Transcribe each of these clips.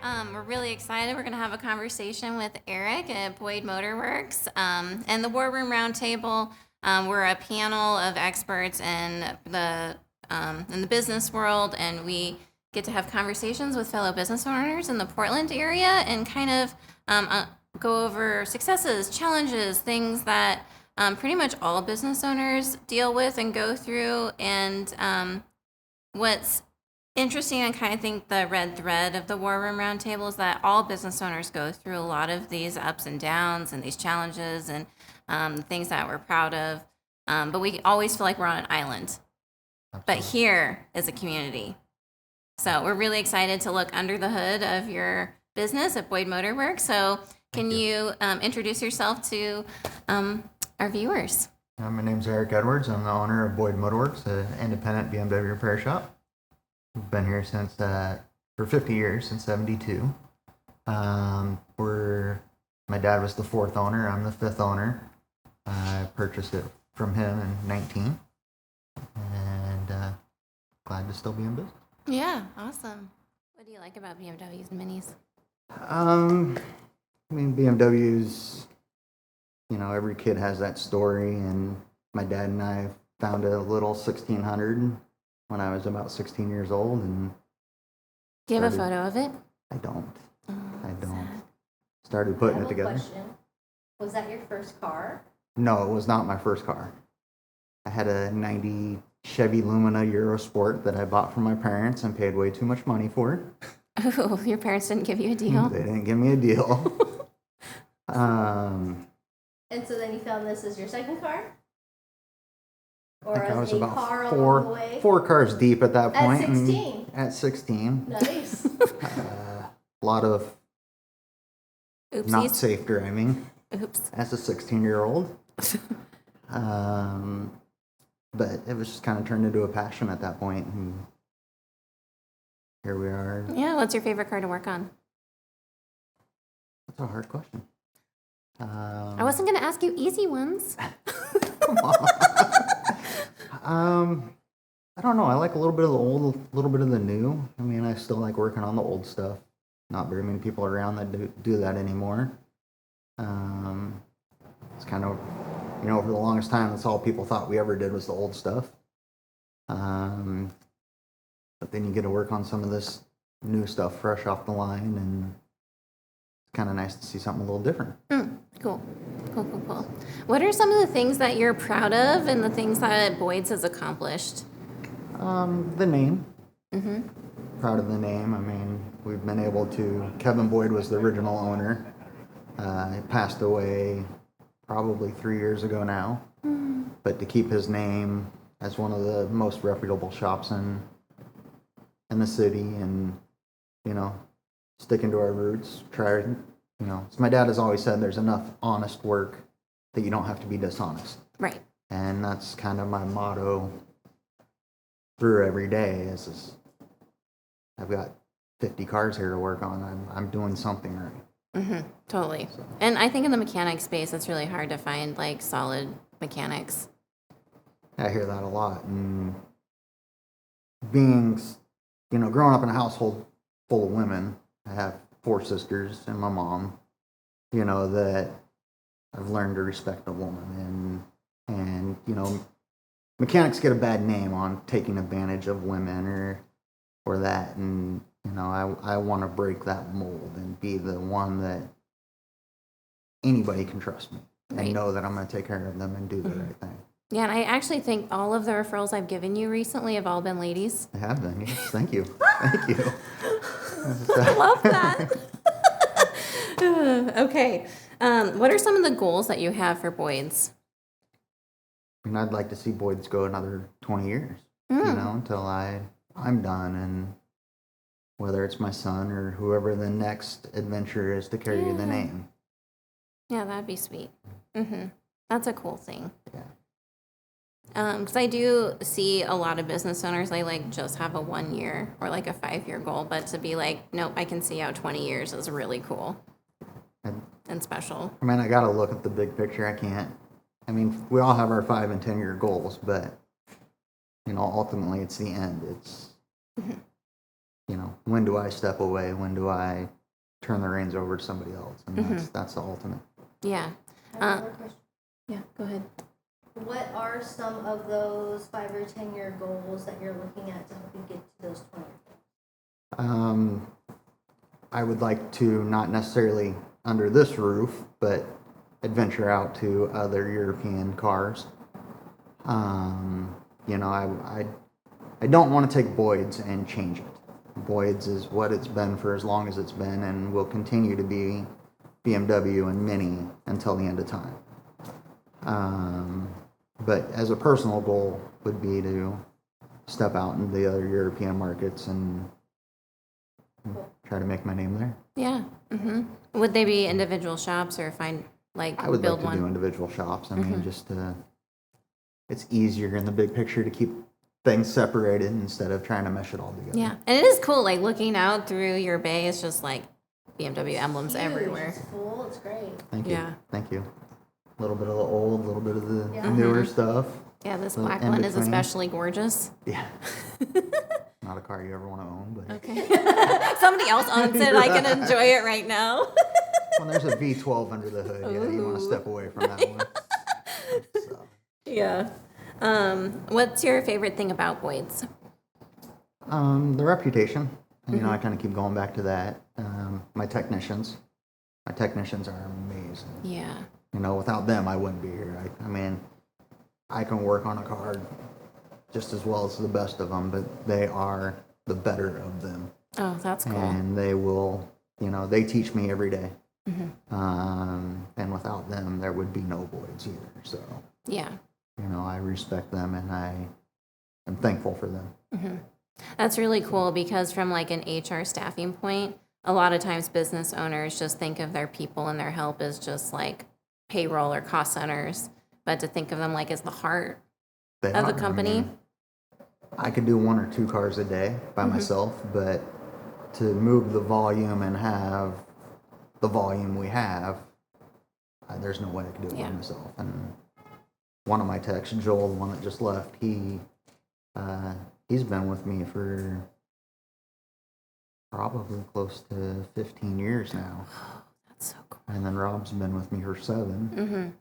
We're really excited. We're going to have a conversation with Eric at Boyd Motor Werks. And the War Room Roundtable, we're a panel of experts in the business world, and we get to have conversations with fellow business owners in the Portland area and kind of go over successes, challenges, things that pretty much all business owners deal with and go through. And what's interesting, and kind of think the red thread of the War Room Roundtable is that all business owners go through a lot of these ups and downs and these challenges and things that we're proud of. But we always feel like we're on an island. But here is a community. So we're really excited to look under the hood of your business at Boyd Motor Werks. So can you introduce yourself to our viewers? My name's Eric Edwards. I'm the owner of Boyd Motor Werks, an independent BMW repair shop. We've been here since for 50 years, since '72. My dad was the fourth owner. I'm the fifth owner. I purchased it from him in '19, and glad to still be in business. Yeah, awesome. What do you like about BMWs and Minis? I mean, BMWs, every kid has that story, and my dad and I found a little 1600 when I was about 16 years old, and Do you have a photo of it? I don't. Oh, I don't. sad. Started putting it together. Question. Was that your first car? No, it was not my first car. I had a 90 Chevy Lumina Eurosport that I bought from my parents and paid way too much money for. Oh, your parents didn't give you a deal? They didn't give me a deal. And so then you found this as your second car? I Or think I was as a about car along the way? four cars deep at that point. At 16? At 16. Nice. A lot of Oopsies. not safe driving Oops. as a 16-year-old. But it was just kind of turned into a passion at that point, and here we are. Yeah, what's your favorite car to work on? That's a hard question. I wasn't going to ask you easy ones. Come on. I don't know. I like a little bit of the old, a little bit of the new. I mean, I still like working on the old stuff. Not very many people around that do that anymore. It's kind of, for the longest time, that's all people thought we ever did was the old stuff. But then you get to work on some of this new stuff fresh off the line, and it's kind of nice to see something a little different. Cool. What are some of the things that you're proud of and the things that Boyd's has accomplished? The name. Mm-hmm. Proud of the name. I mean, we've been able to. Kevin Boyd was the original owner. He passed away probably 3 years ago now. Mm-hmm. But to keep his name as one of the most reputable shops in the city, and sticking to our roots. So my dad has always said there's enough honest work that you don't have to be dishonest. Right. And that's kind of my motto through every day is I've got 50 cars here to work on. I'm doing something right. Mm-hmm. Totally. And I think in the mechanic space, it's really hard to find solid mechanics. I hear that a lot. And being, growing up in a household full of women, I have 4 sisters and my mom, that I've learned to respect a woman. And mechanics get a bad name on taking advantage of women or that. And, I want to break that mold and be the one that anybody can trust me Right. and know that I'm going to take care of them and do the right thing. Yeah, and I actually think all of the referrals I've given you recently have all been ladies. I have been, yes. Thank you. Thank you. I love that. Okay. What are some of the goals that you have for Boyd's? And I'd like to see Boyd's go another 20 years, until I'm done, and whether it's my son or whoever the next adventure is to carry the name. Yeah, that'd be sweet. Mm-hmm. That's a cool thing. Yeah. Because I do see a lot of business owners, they just have a 1 year or a 5-year goal, but to be nope, I can see out 20 years is really cool and special. I mean, I got to look at the big picture. I can't. I mean, we all have our 5 and 10 year goals, but ultimately it's the end. It's when do I step away? When do I turn the reins over to somebody else? And that's the ultimate. Yeah. I have another question. Yeah, go ahead. What are some of those 5 or 10 year goals that you're looking at to help you get to those 20? I would like to not necessarily under this roof, but adventure out to other European cars. I don't want to take Boyd's and change it. Boyd's is what it's been for as long as it's been and will continue to be BMW and Mini until the end of time. But as a personal goal would be to step out into the other European markets and try to make my name there. Yeah. Would they be individual shops or find I would build like to one? do individual shops. I mean, just it's easier in the big picture to keep things separated instead of trying to mesh it all together. Yeah, and it is cool. Like looking out through your bay, it's just like BMW emblems Huge, everywhere. It's full. It's great. Thank you. Yeah. Thank you. A little bit of the old, a little bit of the Yeah. newer stuff. Yeah, this Little black in one is between. especially gorgeous. Yeah. Not a car you ever want to own, but Okay. Somebody else owns it. I can enjoy it right now. when there's a V12 under the hood, yeah, you want to step away from that one. So, Yeah. What's your favorite thing about Boyd's? the reputation. I kind of keep going back to that. My technicians are amazing. Yeah. Without them, I wouldn't be here. I mean, I can work on a car just as well as the best of them, but they are the better of them. Oh, that's cool. And they will, they teach me every day. And without them, there would be no Boyds either. So, Yeah. I respect them and I am thankful for them. That's really cool because from like an HR staffing point, a lot of times business owners just think of their people and their help as just like payroll or cost centers, but to think of them like as the heart They of the are. I company. mean, I could do 1 or 2 cars a day by myself, but to move the volume and have the volume we have, there's no way I could do it Yeah. by myself. And one of my techs, Joel, the one that just left, he's been with me for probably close to 15 years now. That's so cool. And then Rob's been with me for 7.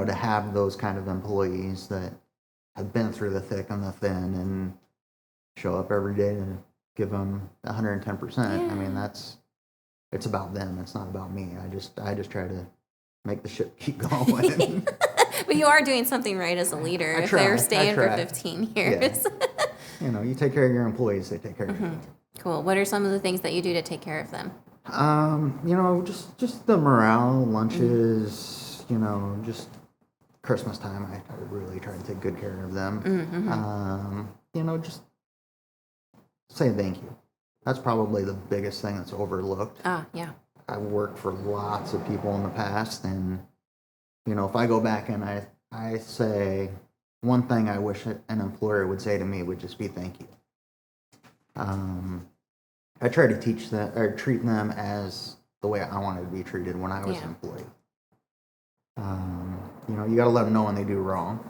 To have those kind of employees that have been through the thick and the thin and show up every day to give them 110%. I mean, it's about them. It's not about me. I just try to make the ship keep going. But you are doing something right as a leader if they're staying for 15 years. You take care of your employees, they take care of you. Cool. What are some of the things that you do to take care of them? Just the morale, lunches, just Christmas time, I really try to take good care of them. Just say thank you. That's probably the biggest thing that's overlooked. Ah, yeah. I've worked for lots of people in the past, and, if I go back and I say one thing I wish an employer would say to me would just be thank you. I try to teach them or treat them as the way I wanted to be treated when I was an employee. You got to let them know when they do wrong,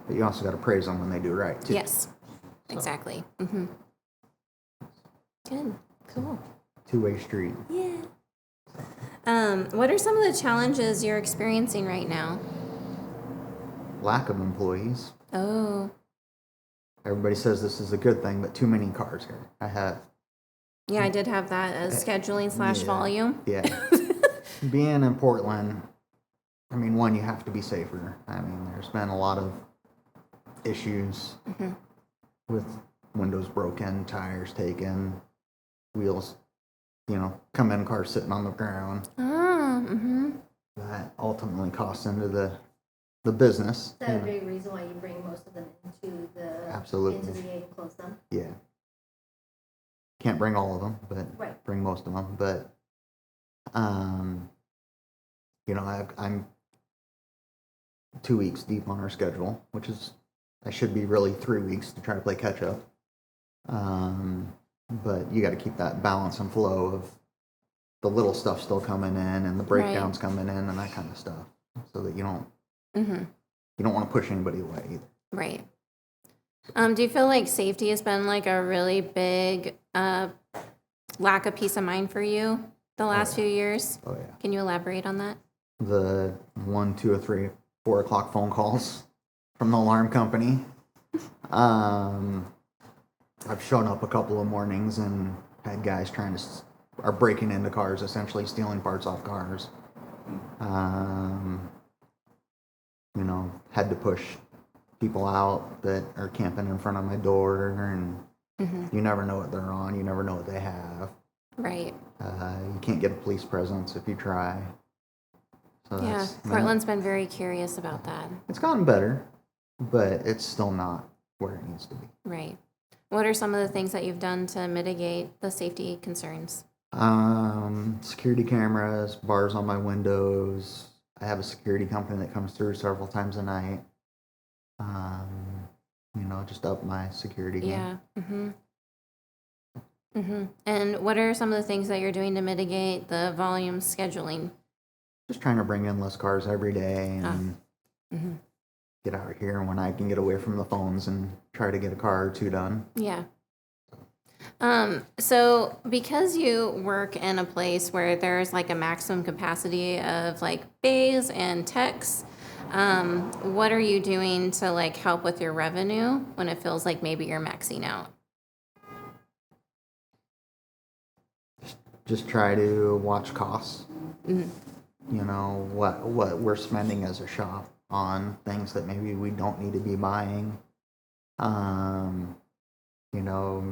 but you also got to praise them when they do right too. Yes, exactly. Good. Cool. Two-way street. Yeah. What are some of the challenges you're experiencing right now? Lack of employees. Oh, Everybody says this is a good thing, but too many cars here. yeah, I did have that as scheduling / volume. Yeah. Being in Portland, I mean, one, you have to be safer. I mean, there's been a lot of issues with windows broken, tires taken, wheels, come in cars sitting on the ground. That ultimately costs into the business. Is that a big reason why you bring most of them into the Absolutely. into the gate and close them? Yeah. Can't bring all of them, but Right. bring most of them. But, I'm 2 weeks deep on our schedule, which is, I should be really 3 weeks to try to play catch up. But you got to keep that balance and flow of the little stuff still coming in and the breakdowns coming in and that kind of stuff, so that you don't want to push anybody away either. Right. Do you feel like safety has been like a really big lack of peace of mind for you the last few years? Oh yeah. Can you elaborate on that? The 1, 2, or 3, 4 o'clock phone calls from the alarm company. I've shown up a couple of mornings and had guys are breaking into cars, essentially stealing parts off cars. Had to push people out that are camping in front of my door, and you never know what they're on. You never know what they have. Right. You can't get a police presence if you try. So Yeah, Portland's been very curious about that. It's gotten better, but it's still not where it needs to be. Right. What are some of the things that you've done to mitigate the safety concerns? Security cameras, bars on my windows. I have a security company that comes through several times a night. Just up my security game. Yeah. And what are some of the things that you're doing to mitigate the volume scheduling? Just trying to bring in less cars every day and get out here when I can get away from the phones and try to get a car or two done. Yeah. So because you work in a place where there's like a maximum capacity of like bays and techs, what are you doing to like help with your revenue when it feels like maybe you're maxing out? Just try to watch costs. What we're spending as a shop on things that maybe we don't need to be buying.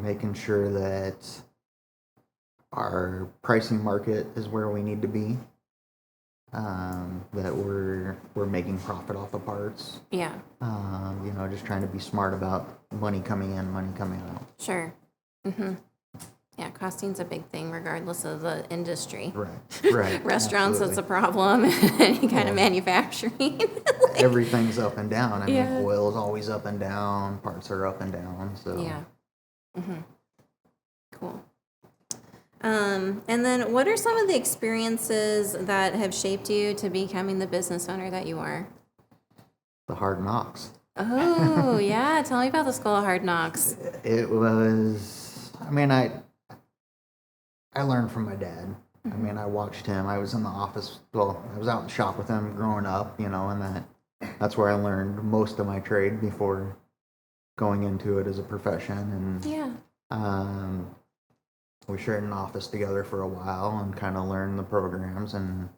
Making sure that our pricing market is where we need to be. That we're making profit off of parts. Yeah. Just trying to be smart about money coming in, money coming out. Sure. Yeah, costing's a big thing regardless of the industry. Right. Restaurants, Absolutely. that's a problem. Any kind of manufacturing. Everything's up and down. I mean, Yeah. oil's always up and down. Parts are up and down. So Yeah. Cool. And then what are some of the experiences that have shaped you to becoming the business owner that you are? the hard knocks. Oh, yeah. Tell me about the School of Hard Knocks. It was. I mean, I learned from my dad. I mean, I watched him. I was in the office. Well, I was out in the shop with him growing up, and that's where I learned most of my trade before going into it as a profession. And Yeah. we shared an office together for a while and kind of learned the programs. And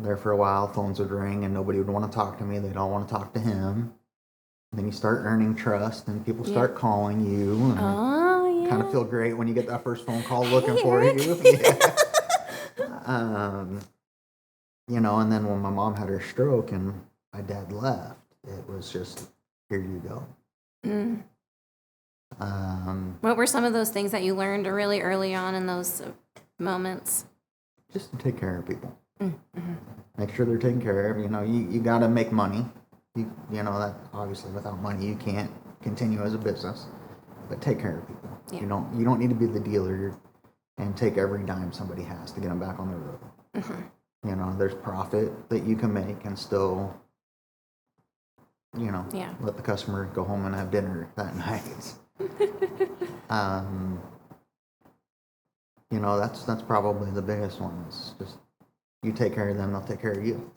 there for a while, phones would ring and nobody would want to talk to me. They'd all want to talk to him. And then you start earning trust, and people start calling you. And Oh, yeah. kind of feel great when you get that first phone call looking for Eric. you. Yeah. And then when my mom had her stroke and my dad left, it was just, here you go. Mm. Um, What were some of those things that you learned really early on in those moments? just to take care of people. Mm-hmm. Make sure they're taken care of. You got to make money. That obviously without money you can't continue as a business. But take care of people. Yeah. You don't need to be the dealer and take every dime somebody has to get them back on the road. Mm-hmm. There's profit that you can make and still, Yeah. let the customer go home and have dinner that night. That's probably the biggest one. It's just you take care of them, they'll take care of you.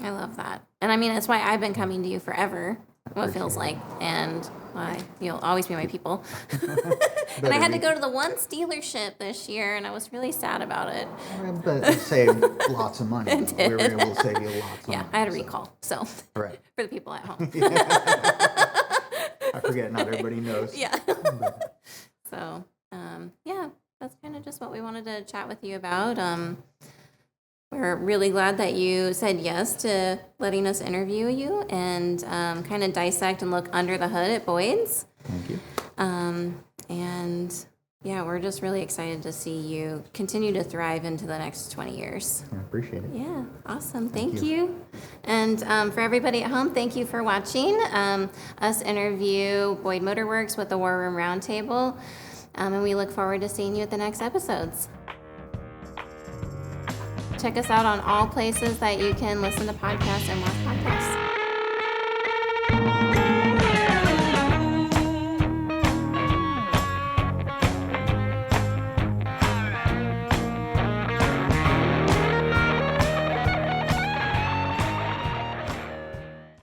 I love that. And I mean, that's why I've been coming to you forever, what it feels Appreciate like. And why you'll always be my people. And I had to go to the one dealership this year, and I was really sad about it. But it saved lots of money. It We were did. able to save you lots of Yeah, money. I had a recall. So Right. for the people at home. I forget, not everybody knows. Yeah. So, yeah, that's kind of just what we wanted to chat with you about. We're really glad that you said yes to letting us interview you and kind of dissect and look under the hood at Boyd's. Thank you. And yeah, we're just really excited to see you continue to thrive into the next 20 years. I appreciate it. Yeah, awesome. Thank you. you. And for everybody at home, thank you for watching us interview Boyd Motor Werks with the War Room Roundtable. And we look forward to seeing you at the next episodes. Check us out on all places that you can listen to podcasts and watch podcasts.